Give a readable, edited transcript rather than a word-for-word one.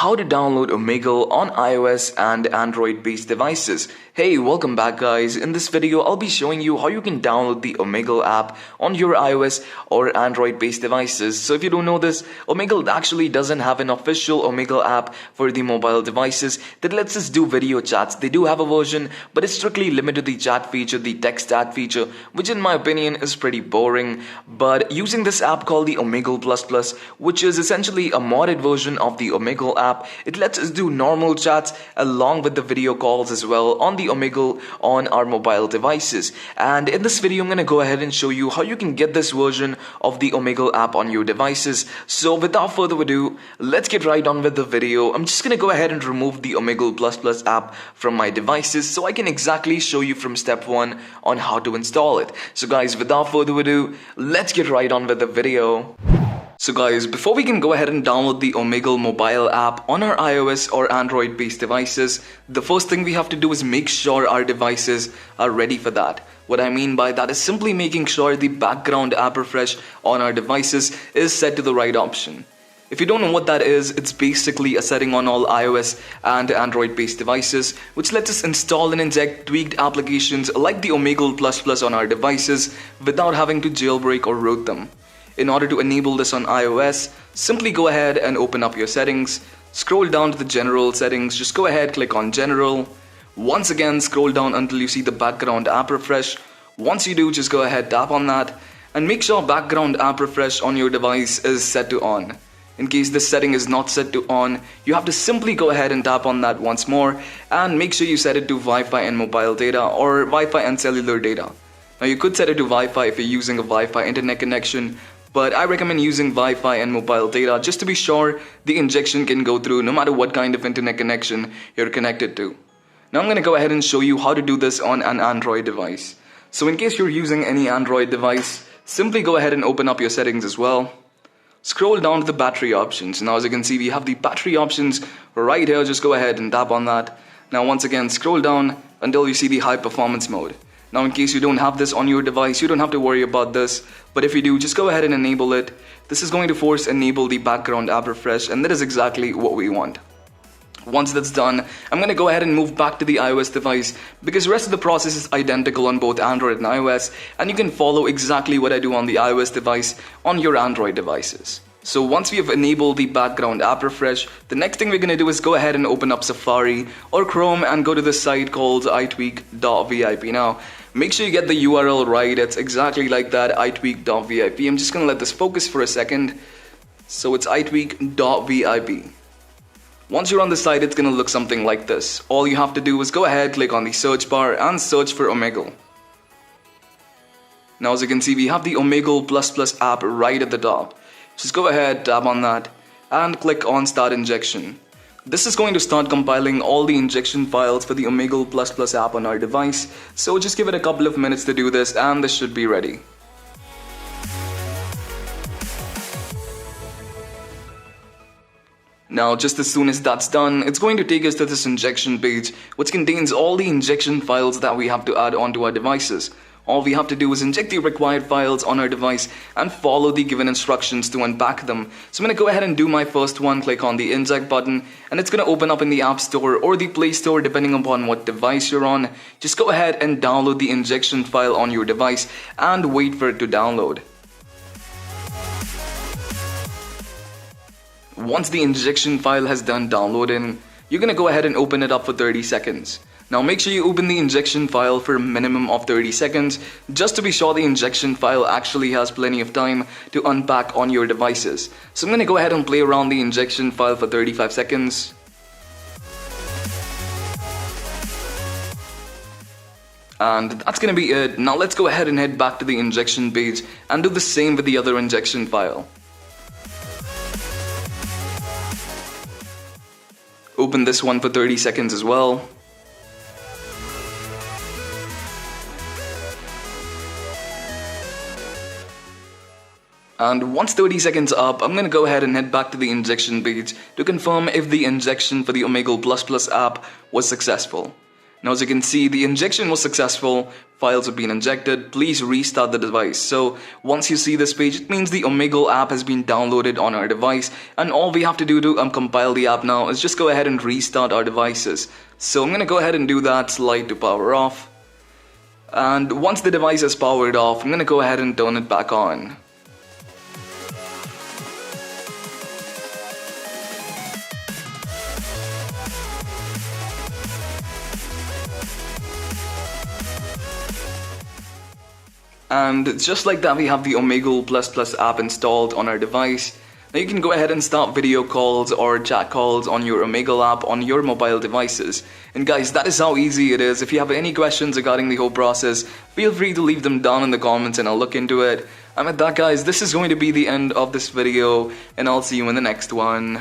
how to download Omegle on iOS and Android based devices. Hey, welcome back guys. In this video, I'll be showing you how you can download the Omegle app on your iOS or Android based devices. So if you don't know this, Omegle actually doesn't have an official Omegle app for the mobile devices that lets us do video chats. They do have a version, but it's strictly limited to the chat feature, the text chat feature, which in my opinion is pretty boring. But using this app called the Omegle Plus Plus, which is essentially a modded version of the Omegle app, it lets us do normal chats along with the video calls as well on the Omegle on our mobile devices. And in this video, I'm going to go ahead and show you how you can get this version of the Omegle app on your devices. So without further ado, let's get right on with the video. I'm just going to go ahead and remove the Omegle Plus Plus app from my devices so I can exactly show you from step 1 on how to install it. So guys, without further ado, let's get right on with the video. So guys, before we can go ahead and download the Omegle mobile app on our iOS or Android based devices, the first thing we have to do is make sure our devices are ready for that. What I mean by that is simply making sure the background app refresh on our devices is set to the right option. If you don't know what that is, it's basically a setting on all iOS and Android based devices which lets us install and inject tweaked applications like the Omegle Plus Plus on our devices without having to jailbreak or root them. In order to enable this on iOS, simply go ahead and open up your settings, scroll down to the general settings, just go ahead, click on general. Once again, scroll down until you see the background app refresh. Once you do, just go ahead, tap on that and make sure background app refresh on your device is set to on. In case this setting is not set to on, you have to simply go ahead and tap on that once more and make sure you set it to Wi-Fi and mobile data or Wi-Fi and cellular data. Now you could set it to Wi-Fi if you're using a Wi-Fi internet connection, but I recommend using Wi-Fi and mobile data just to be sure the injection can go through no matter what kind of internet connection you're connected to. Now I'm going to go ahead and show you how to do this on an Android device. So in case you're using any Android device, simply go ahead and open up your settings as well. Scroll down to the battery options. Now as you can see, we have the battery options right here. Just go ahead and tap on that. Now once again, scroll down until you see the high performance mode. Now in case you don't have this on your device, you don't have to worry about this, but if you do, just go ahead and enable it. This is going to force enable the background app refresh, and that is exactly what we want. Once that's done, I'm going to go ahead and move back to the iOS device because the rest of the process is identical on both Android and iOS, and you can follow exactly what I do on the iOS device on your Android devices. So once we have enabled the background app refresh, the next thing we're going to do is go ahead and open up Safari or Chrome and go to this site called itweak.vip. Now, make sure you get the URL right. It's exactly like that, itweak.vip. I'm just going to let this focus for a second. So it's itweak.vip. Once you're on the site, it's going to look something like this. All you have to do is go ahead, click on the search bar and search for Omegle. Now as you can see, we have the Omegle Plus Plus app right at the top. Just go ahead, tap on that and click on Start Injection. This is going to start compiling all the injection files for the Omegle Plus Plus app on our device. So just give it a couple of minutes to do this and this should be ready. Now just as soon as that's done, it's going to take us to this injection page which contains all the injection files that we have to add onto our devices. All we have to do is inject the required files on our device and follow the given instructions to unpack them. So I'm going to go ahead and do my first one, click on the inject button, and it's going to open up in the App Store or the Play Store depending upon what device you're on. Just go ahead and download the injection file on your device and wait for it to download. Once the injection file has done downloading, you're going to go ahead and open it up for 30 seconds. Now make sure you open the injection file for a minimum of 30 seconds just to be sure the injection file actually has plenty of time to unpack on your devices. So I'm going to go ahead and play around the injection file for 35 seconds. And that's going to be it. Now let's go ahead and head back to the injection page and do the same with the other injection file. Open this one for 30 seconds as well. And once 30 seconds up, I'm going to go ahead and head back to the injection page to confirm if the injection for the Omegle Plus Plus app was successful. Now as you can see, the injection was successful, files have been injected, please restart the device. So once you see this page, it means the Omegle app has been downloaded on our device, and all we have to do to compile the app now is just go ahead and restart our devices. So I'm going to go ahead and do that, slide to power off. And once the device is powered off, I'm going to go ahead and turn it back on. And just like that, we have the Omegle++ app installed on our device. Now you can go ahead and start video calls or chat calls on your Omegle app on your mobile devices. And guys, that is how easy it is. If you have any questions regarding the whole process, feel free to leave them down in the comments and I'll look into it. And with that guys, this is going to be the end of this video, and I'll see you in the next one.